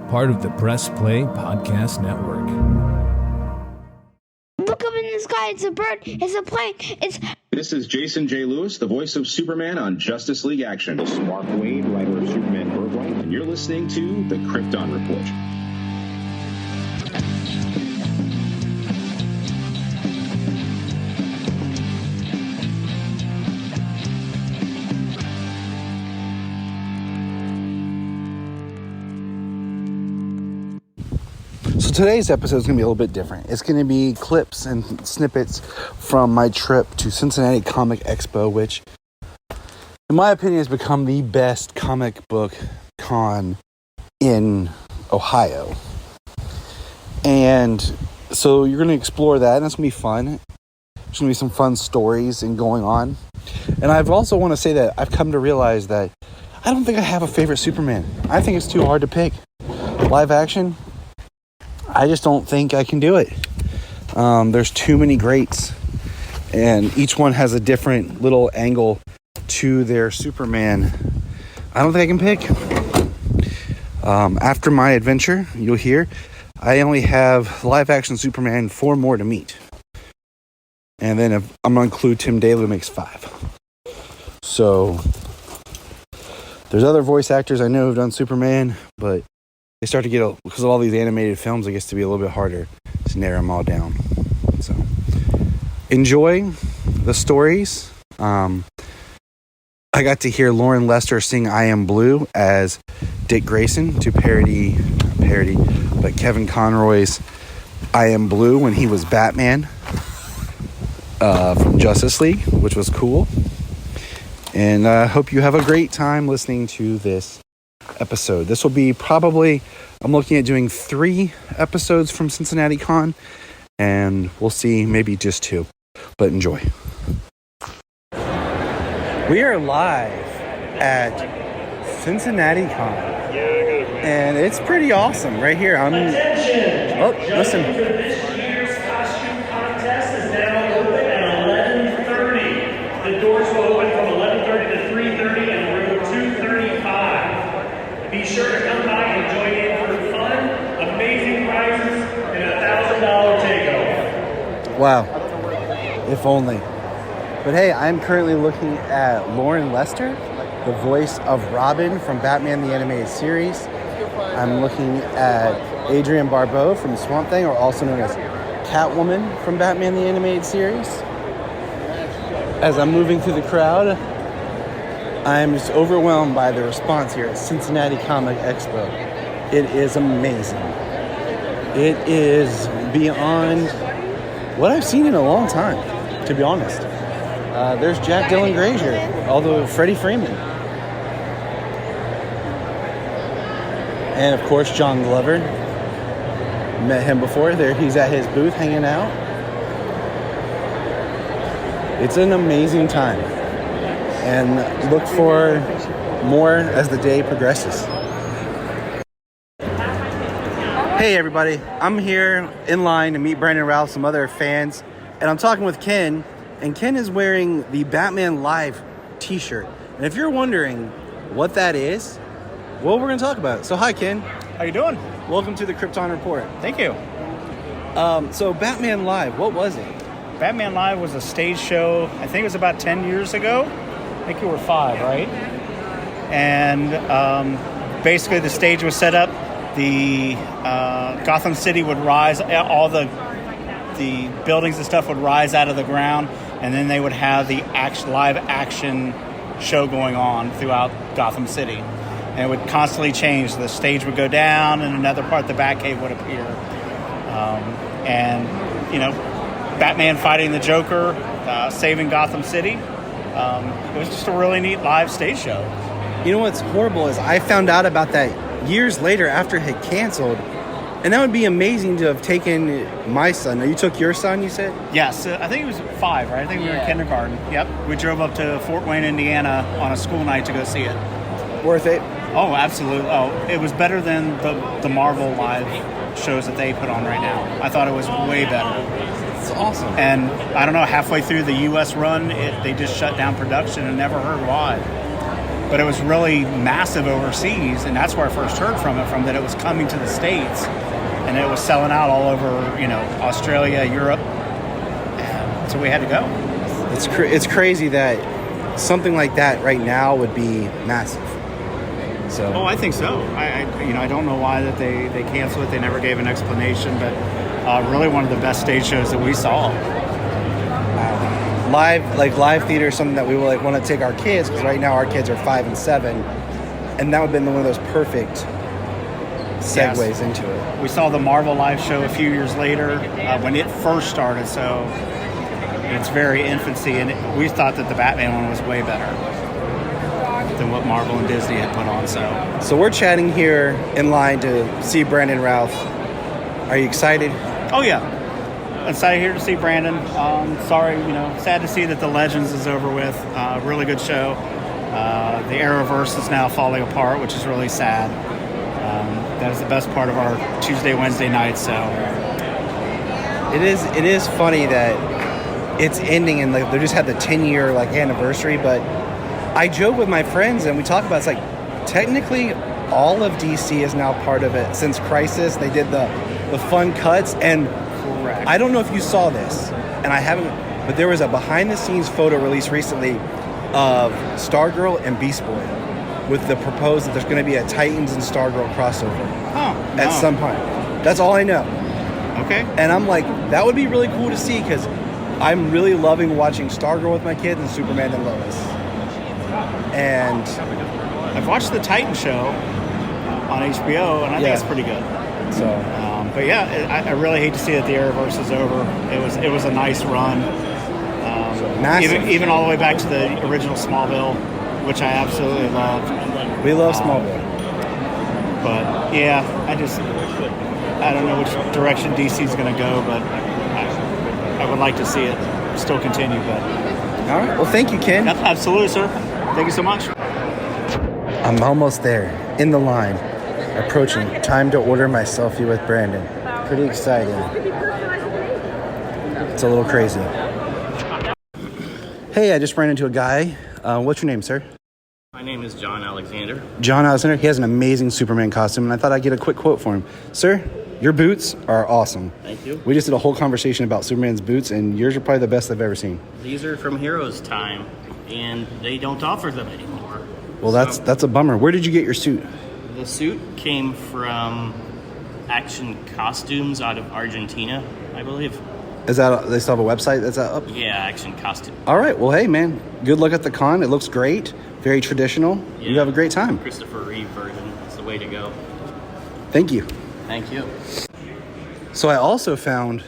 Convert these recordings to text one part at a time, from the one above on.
part of the Press Play Podcast Network. Look up in the sky, it's a bird, it's a plane, This is Jason J. Lewis, the voice of Superman on Justice League Action. This is Mark Wade, writer of Superman Birthright, and you're listening to the Krypton Report. So today's episode is going to be a little bit different. It's going to be clips and snippets from my trip to Cincinnati Comic Expo, which, in my opinion, has become the best comic book con in Ohio. And so you're going to explore that, and it's going to be fun. There's going to be some fun stories and going on. And I've also want to say that I've come to realize that I don't think I have a favorite Superman. I think it's too hard to pick. Live action, I just don't think I can do it. There's too many greats, and each one has a different little angle to their Superman. I don't think I can pick. After my adventure, you'll hear, I only have live action Superman 4 more to meet. And then if I'm going to include Tim Daly, it makes 5. So there's other voice actors I know who've done Superman, but they start to get, because of all these animated films, it gets to be a little bit harder to narrow them all down. So enjoy the stories. I got to hear Lauren Lester sing I Am Blue as Dick Grayson to parody, but Kevin Conroy's I Am Blue when he was Batman from Justice League, which was cool. And I hope you have a great time listening to this episode. This will be probably, I'm looking at doing 3 episodes from Cincinnati Con, and we'll see, maybe just 2, but enjoy. We are live at Cincinnati Con, and it's pretty awesome right here. Listen. This year's costume contest is now open at 11:30. The doors will open from 11:30 to 3:30 and room 235. Be sure to come by and join in for fun, amazing prizes, and a $1,000 takeover. Wow. If only. But hey, I'm currently looking at Lauren Lester, the voice of Robin from Batman the Animated Series. I'm looking at Adrienne Barbeau from Swamp Thing, or also known as Catwoman from Batman the Animated Series. As I'm moving through the crowd, I'm just overwhelmed by the response here at Cincinnati Comic Expo. It is amazing. It is beyond what I've seen in a long time, to be honest. There's Jack Dylan Grazer, although Freddie Freeman. And of course, John Glover. Met him before. There, he's at his booth hanging out. It's an amazing time. And look for more as the day progresses. Hey everybody, I'm here in line to meet Brandon Ralph, some other fans, and I'm talking with Ken, and Ken is wearing the Batman Live t-shirt. And if you're wondering what that is, well, we're going to talk about it. So hi Ken. How you doing? Welcome to the Krypton Report. Thank you. So Batman Live, what was it? Batman Live was a stage show, I think it was about 10 years ago. I think you were 5, right? And basically the stage was set up. The Gotham City would rise, all the buildings and stuff would rise out of the ground, and then they would have the live action show going on throughout Gotham City. And it would constantly change. The stage would go down, and another part of the Batcave would appear. Batman fighting the Joker, saving Gotham City. It was just a really neat live stage show. You know what's horrible is I found out about that years later after it had canceled, and that would be amazing to have taken my son. Now, you took your son, you said? Yes, I think he was 5, right? I think we were in kindergarten. Yep. We drove up to Fort Wayne, Indiana on a school night to go see it. Worth it? Oh, absolutely. Oh, it was better than the Marvel live shows that they put on right now. I thought it was way better. It's awesome. And I don't know, halfway through the U.S. run, they just shut down production and never heard why. but it was really massive overseas, and that's where I first heard from that it was coming to the States, and it was selling out all over, Australia, Europe, and so we had to go. It's crazy that something like that right now would be massive. So. Oh, I think so. I don't know why that they canceled it. They never gave an explanation, but really one of the best stage shows that we saw. Live theater is something that we will want to take our kids, because right now our kids are 5 and 7, and that would have been one of those perfect segues into it. We saw the Marvel live show a few years later when it first started, so it's very infancy, and we thought that the Batman one was way better than what Marvel and Disney had put on. So we're chatting here in line to see Brandon Routh. Are you excited? Oh yeah, excited here to see Brandon. Sorry, sad to see that the Legends is over with. Really good show. The Arrowverse is now falling apart, which is really sad. That is the best part of our Tuesday, Wednesday night. So it is funny that it's ending, and they just had the 10-year anniversary. But I joke with my friends, and we talk about it's technically all of DC is now part of it since Crisis. They did the fun cuts, and correct. I don't know if you saw this, and I haven't, but there was a behind-the-scenes photo released recently of Stargirl and Beast Boy, with the proposed that there's going to be a Titans and Stargirl crossover at some point. That's all I know. Okay. And I'm like, that would be really cool to see, because I'm really loving watching Stargirl with my kids and Superman and Lois. And I've watched the Titan show on HBO, and I think it's pretty good. So, but yeah, I really hate to see that the Arrowverse is over. It was a nice run. massive. Even all the way back to the original Smallville, which I absolutely loved. We love Smallville. But yeah, I don't know which direction DC is going to go, but I would like to see it still continue. But all right. Well, thank you, Ken. Absolutely, sir. Thank you so much. I'm almost there, in the line, approaching. Time to order my selfie with Brandon. Pretty excited. It's a little crazy. Hey, I just ran into a guy. What's your name, sir? My name is John Alexander. John Alexander. He has an amazing Superman costume, and I thought I'd get a quick quote for him. Sir, your boots are awesome. Thank you. We just did a whole conversation about Superman's boots, and yours are probably the best I've ever seen. These are from Heroes time, and they don't offer them anymore. Well, that's a bummer. Where did you get your suit? The suit came from Action Costumes out of Argentina, I believe. Is that they still have a website that's up? Yeah, Action Costume. All right. Well, hey, man. Good luck at the con. It looks great. Very traditional. Yeah. You have a great time. Christopher Reeve version. It's the way to go. Thank you. Thank you. So I also found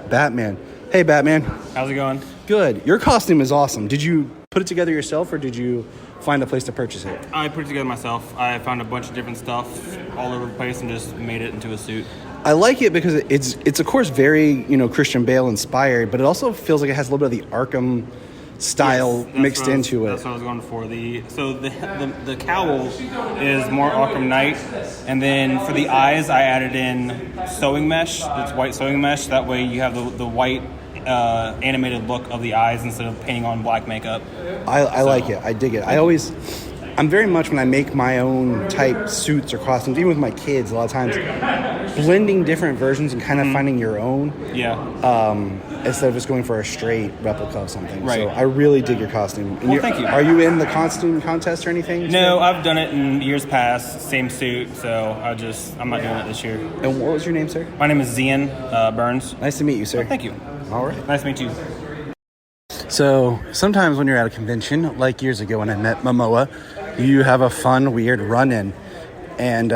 Batman. Hey, Batman. How's it going? Good. Your costume is awesome. Did you put it together yourself, or did you find a place to purchase it? I put it together myself. I found a bunch of different stuff all over the place and just made it into a suit. I like it because it's of course very Christian Bale inspired, but it also feels like it has a little bit of the Arkham style mixed into it. That's what I was going for. The cowl is more Arkham Knight, and then for the eyes I added in sewing mesh. It's white sewing mesh. That way you have the white animated look of the eyes instead of painting on black makeup. I like it. I dig it. I'm very much, when I make my own type suits or costumes, even with my kids, a lot of times blending different versions and kind of finding your own. Yeah. Instead of just going for a straight replica of something. Right. So I really dig your costume. And thank you. Are you in the costume contest or anything? No, I've done it in years past, same suit, so I'm not doing it this year. And what was your name, sir? My name is Zian Burns. Nice to meet you, sir. Oh, thank you. All right. Nice to meet you. So sometimes when you're at a convention, like years ago when I met Momoa, you have a fun, weird run-in. And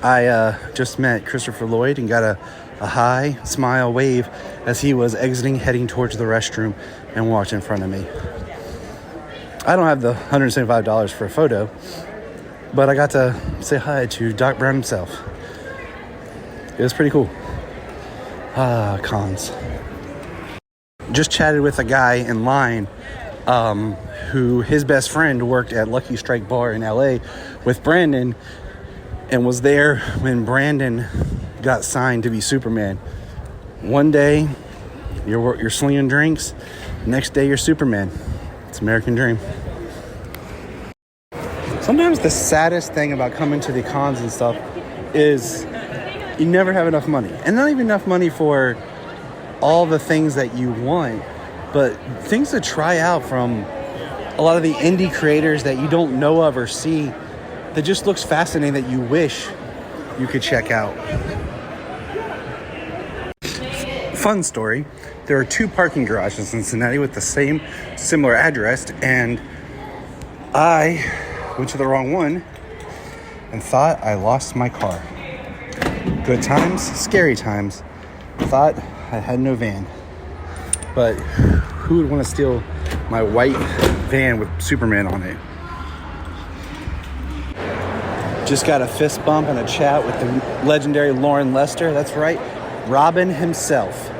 I just met Christopher Lloyd and got a high smile wave as he was exiting, heading towards the restroom, and walked in front of me. I don't have the $175 for a photo, but I got to say hi to Doc Brown himself. It was pretty cool. Cons. Just chatted with a guy in line who his best friend worked at Lucky Strike Bar in LA with Brandon and was there when Brandon got signed to be Superman. One day you're slinging drinks, next day you're Superman. It's American dream. the saddest thing about coming to the cons and stuff is you never have enough money. And not even enough money for all the things that you want, but things to try out from a lot of the indie creators that you don't know of or see that just looks fascinating that you wish you could check out. Fun story. There are 2 parking garages in Cincinnati with the same similar address, and I went to the wrong one and thought I lost my car. Good times, scary times. Thought I had no van. But who would want to steal my white van with Superman on it? Just got a fist bump and a chat with the legendary Lauren Lester. That's right, Robin himself.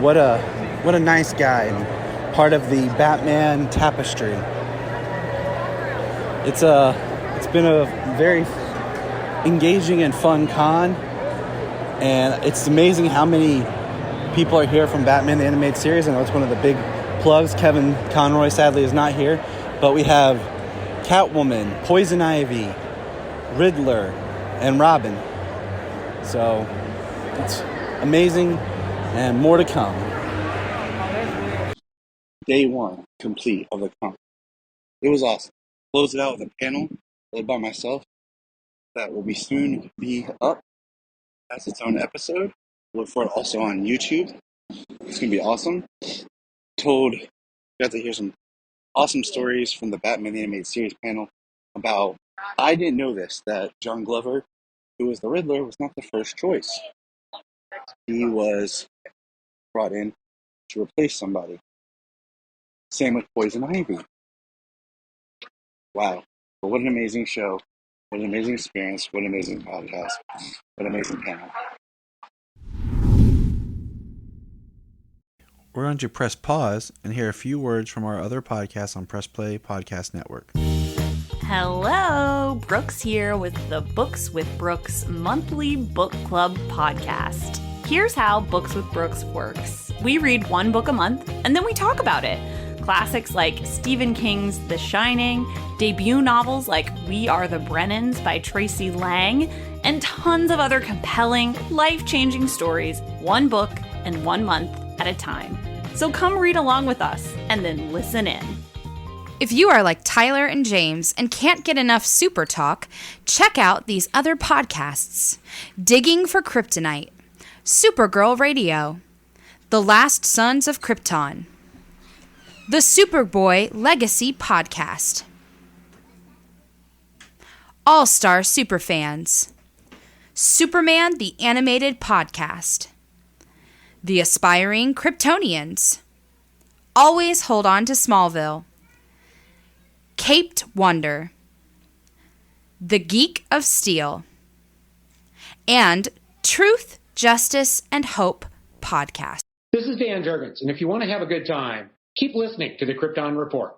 What a nice guy, and part of the Batman tapestry. It's been a very engaging and fun con, and it's amazing how many people are here from Batman the Animated Series. I know it's one of the big plugs. Kevin Conroy sadly is not here, but we have Catwoman, Poison Ivy, Riddler, and Robin. So it's amazing, and more to come. Day 1 complete of the con. It was awesome. Closed it out with a panel led by myself that will be soon be up as its own episode. Look for it also on YouTube. It's gonna be awesome. Got to hear some awesome stories from the Batman the Animated Series panel about, I didn't know this, that John Glover, who was the Riddler, was not the first choice. He was brought in to replace somebody. Same with Poison Ivy. Wow. But what an amazing show. What an amazing experience. What an amazing podcast. What an amazing panel. We're going to press pause and hear a few words from our other podcasts on Press Play Podcast Network. Hello, Brooks here with the Books with Brooks monthly book club podcast. Here's how Books with Brooks works. We read 1 book a month and then we talk about it. Classics like Stephen King's The Shining, debut novels like We Are the Brennans by Tracy Lang, and tons of other compelling, life-changing stories, 1 book and 1 month at a time. So come read along with us and then listen in. If you are like Tyler and James and can't get enough super talk, check out these other podcasts. Digging for Kryptonite, Supergirl Radio, The Last Sons of Krypton, the Superboy Legacy Podcast, All-Star Superfans, Superman the Animated Podcast, The Aspiring Kryptonians, Always Hold On to Smallville, Caped Wonder, The Geek of Steel, and Truth, Justice, and Hope Podcast. This is Dan Jurgens, and if you want to have a good time, keep listening to the Krypton Report.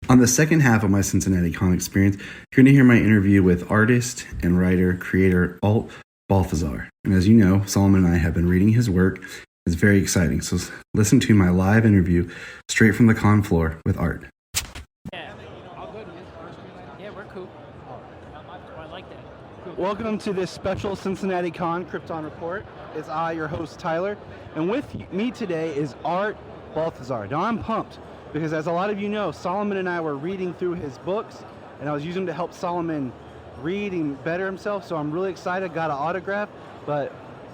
On the second half of my Cincinnati Con experience, you're going to hear my interview with artist and writer, creator Alt Balthazar. And as you know, Solomon and I have been reading his work. It's very exciting. So listen to my live interview straight from the con floor with Art. Yeah, all good, man. Yeah, we're cool. I like that. Cool. Welcome to this special Cincinnati Con Krypton Report. It's I, your host, Tyler. And with me today is Art Balthazar. Now, I'm pumped because, as a lot of you know, Solomon and I were reading through his books, and I was using them to help Solomon read and better himself. So I'm really excited. Got an autograph. But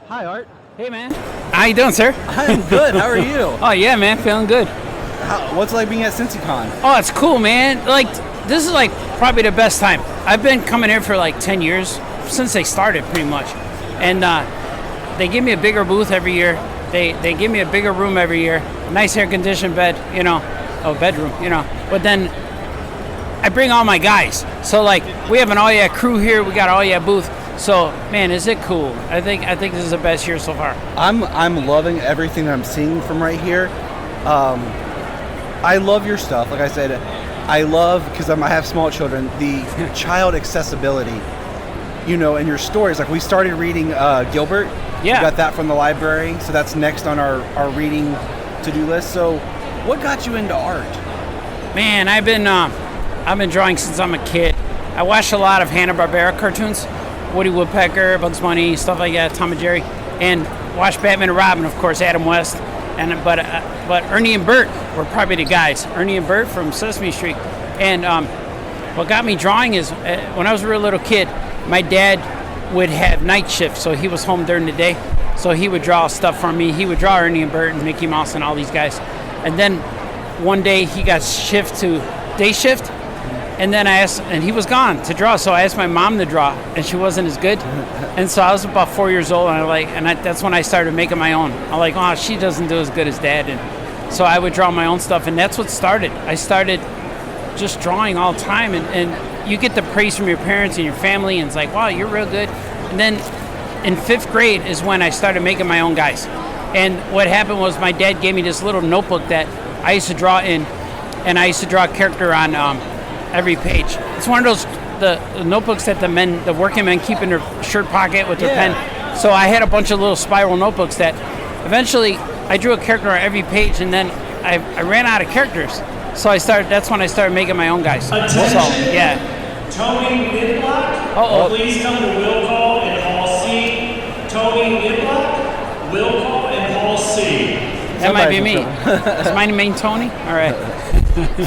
hi, Art. Hey, man. How you doing, sir? I'm good. How are you? Oh, yeah, man. Feeling good. What's it like being at CincyCon? Oh, it's cool, man. Like, this is, like, probably the best time. I've been coming here for, like, 10 years, since they started, pretty much. And they give me a bigger booth every year. They give me a bigger room every year. Nice air-conditioned bed, bedroom, But then I bring all my guys. So, like, we have an all-yeah crew here. We got an all-yeah booth. So, man, is it cool? I think this is the best year so far. I'm loving everything that I'm seeing from right here. I love your stuff. Like I said, I love, because I have small children, the child accessibility, and your stories. Like, we started reading Gilbert. Yeah. We got that from the library, so that's next on our reading to-do list. So what got you into art? Man, I've been I've been drawing since I'm a kid. I watched a lot of Hanna-Barbera cartoons, Woody Woodpecker, Bugs Bunny, stuff like that, Tom and Jerry, and watched Batman and Robin, of course, Adam West. But Ernie and Bert were probably the guys. Ernie and Bert from Sesame Street. And what got me drawing is when I was a real little kid, my dad would have night shift, so he was home during the day. So he would draw stuff for me. He would draw Ernie and Bert and Mickey Mouse and all these guys. And then one day he got shift to day shift, and then I asked, and he was gone to draw. So I asked my mom to draw, and she wasn't as good. And so I was about 4 years old, and that's when I started making my own. I'm like, oh, she doesn't do as good as Dad. And so I would draw my own stuff, and that's what started. I started just drawing all the time, and you get the praise from your parents and your family, and it's like, wow, you're real good. And then in 5th grade is when I started making my own guys. And what happened was my dad gave me this little notebook that I used to draw in, and I used to draw a character on every page. It's one of those the notebooks that the working men keep in their shirt pocket with their pen. So I had a bunch of little spiral notebooks that eventually I drew a character on every page, and then I ran out of characters. So that's when I started making my own guys. Attention. So, yeah. Tony Niblock, please come to will call in Hall C. Tony Niblock, will call in Hall C. That might be me. Is my name Tony? All right.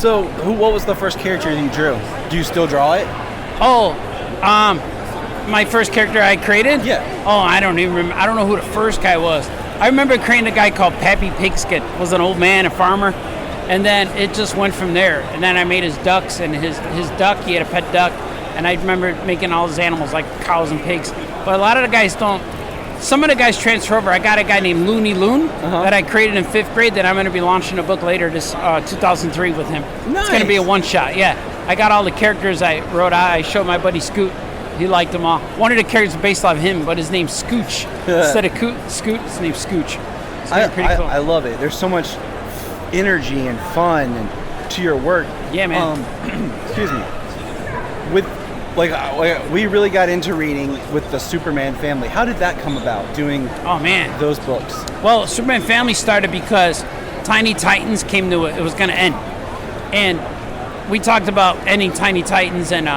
So, what was the first character you drew? Do you still draw it? My first character I created? Yeah. Oh, I don't even remember. I don't know who the first guy was. I remember creating a guy called Pappy Pigskin. Was an old man, a farmer. And then it just went from there. And then I made his ducks, and his duck, he had a pet duck. And I remember making all his animals like cows and pigs. But a lot of the guys don't. Some of the guys transfer over. I got a guy named Looney Loon that I created in 5th grade that I'm going to be launching a book later this 2003 with him. Nice. It's going to be a one-shot, yeah. I got all the characters I wrote out. I showed my buddy Scoot. He liked them all. One of the characters is based off him, but his name's Scooch. Instead of Scoot, his name's Scooch. It's pretty cool. I love it. There's so much energy and fun and to your work. Yeah, man. Excuse me. We really got into reading with the Superman family. How did that come about, doing those books? Well, Superman family started because Tiny Titans came to it. It was going to end. And we talked about ending Tiny Titans, and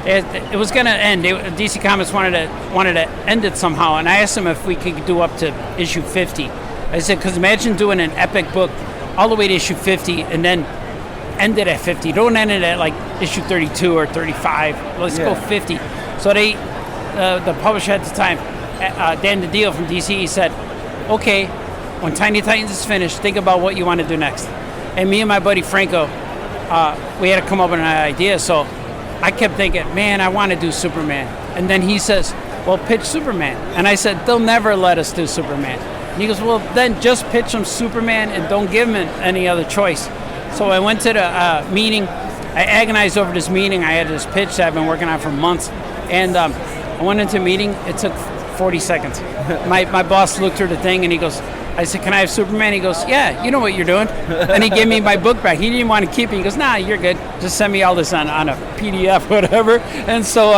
it was going to end. DC Comics wanted to end it somehow, and I asked them if we could do up to issue 50. I said, because imagine doing an epic book all the way to issue 50 and then end it at 50. Don't end it at like issue 32 or 35. Let's go 50. So the publisher at the time, Dan DiDio from DC, he said, okay, when Tiny Titans is finished, think about what you want to do next. And me and my buddy Franco, we had to come up with an idea. So I kept thinking, man, I want to do Superman. And then he says, well, pitch Superman. And I said, they'll never let us do Superman. And he goes, well, then just pitch them Superman and don't give them any other choice. So I went to the meeting. I agonized over this meeting. I had this pitch that I've been working on for months. And I went into a meeting. It took 40 seconds. My boss looked through the thing, and he goes, I said, can I have Superman? He goes, yeah, you know what you're doing. And he gave me my book back. He didn't want to keep it. He goes, nah, you're good. Just send me all this on a PDF, whatever. And so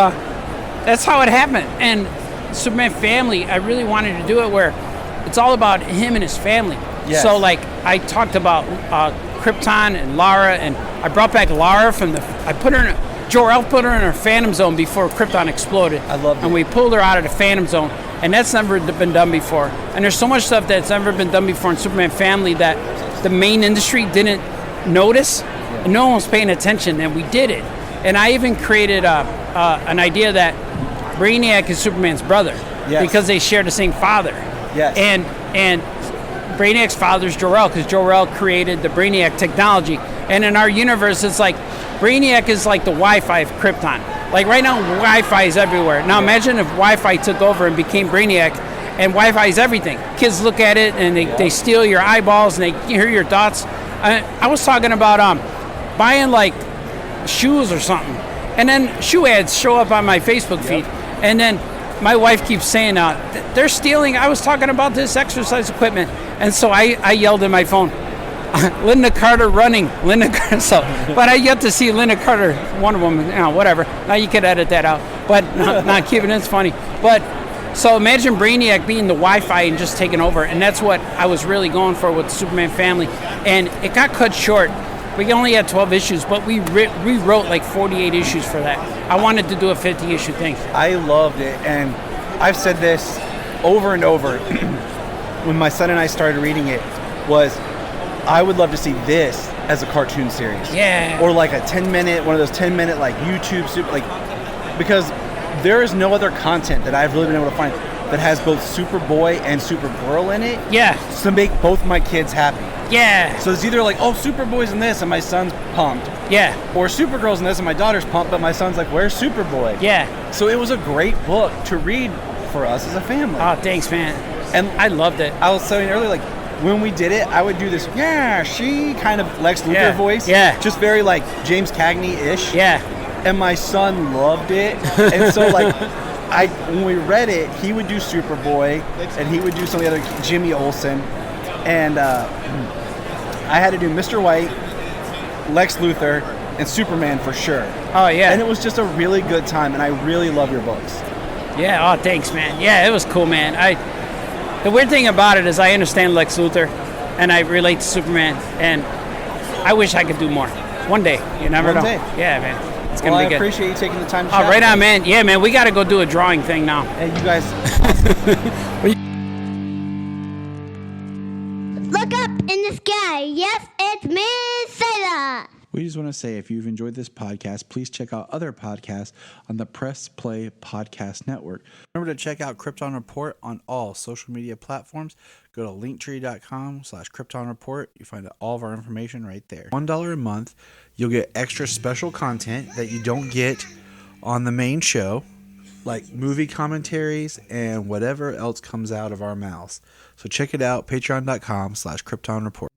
that's how it happened. And Superman family, I really wanted to do it where it's all about him and his family. Yes. So, like, I talked about Krypton and Lara, and I brought back Lara Jor-El put her in her Phantom Zone before Krypton exploded. I love it. And we pulled her out of the Phantom Zone, and that's never been done before. And there's so much stuff that's never been done before in Superman family that the main industry didn't notice, and no one was paying attention, and we did it. And I even created an idea that Brainiac is Superman's brother because they share the same father. Yes. And Brainiac's father's Jor-El, because Jor-El created the Brainiac technology. And in our universe, it's like Brainiac is like the Wi-Fi of Krypton. Like right now, Wi-Fi is everywhere. Now imagine if Wi-Fi took over and became Brainiac, and Wi-Fi is everything. Kids look at it and they steal your eyeballs and they hear your thoughts. I was talking about buying like shoes or something, and then shoe ads show up on my Facebook feed, and then my wife keeps saying, they're stealing. I was talking about this exercise equipment. And so I yelled in my phone, Linda Carter running. But I yet to see Linda Carter, Wonder Woman, whatever. Now you could edit that out. But not keeping it's funny. But so imagine Brainiac being the Wi-Fi and just taking over. And that's what I was really going for with the Superman family. And it got cut short We only had 12 issues, but we rewrote like 48 issues for that. I wanted to do a 50-issue thing. I loved it, and I've said this over and over when my son and I started reading it, was I would love to see this as a cartoon series. Yeah. Or like a 10-minute, one of those 10-minute like YouTube, because there is no other content that I've really been able to find that has both Superboy and Supergirl in it. Yeah. To make both my kids happy. Yeah. So it's either like, oh, Superboy's in this and my son's pumped. Yeah. Or Supergirl's in this and my daughter's pumped, but my son's like, where's Superboy? Yeah. So it was a great book to read for us as a family. Oh, thanks, man. And I loved it. I was saying earlier, like, when we did it, I would do this, she kind of Lex Luthor voice. Yeah. Just very like James Cagney-ish. Yeah. And my son loved it. And so like, when we read it, he would do Superboy and he would do some of the other, Jimmy Olsen. And I had to do Mr. White, Lex Luthor, and Superman for sure. Oh, yeah. And it was just a really good time, and I really love your books. Yeah, oh, thanks, man. Yeah, it was cool, man. The weird thing about it is I understand Lex Luthor, and I relate to Superman, and I wish I could do more. One day. You never know. One day. Yeah, man. It's going to be good. I appreciate you taking the time to Oh, chat right with on, us. man. Yeah, man, we got to go do a drawing thing now. Hey, you guys. Look up in the sky. Yes, it's Miss Sailor. We just want to say if you've enjoyed this podcast, please check out other podcasts on the Press Play Podcast Network. Remember to check out Krypton Report on all social media platforms. Go to linktree.com/Krypton Report. You find all of our information right there. $1 a month, you'll get extra special content that you don't get on the main show, like movie commentaries and whatever else comes out of our mouths. So check it out, patreon.com/Krypton Report.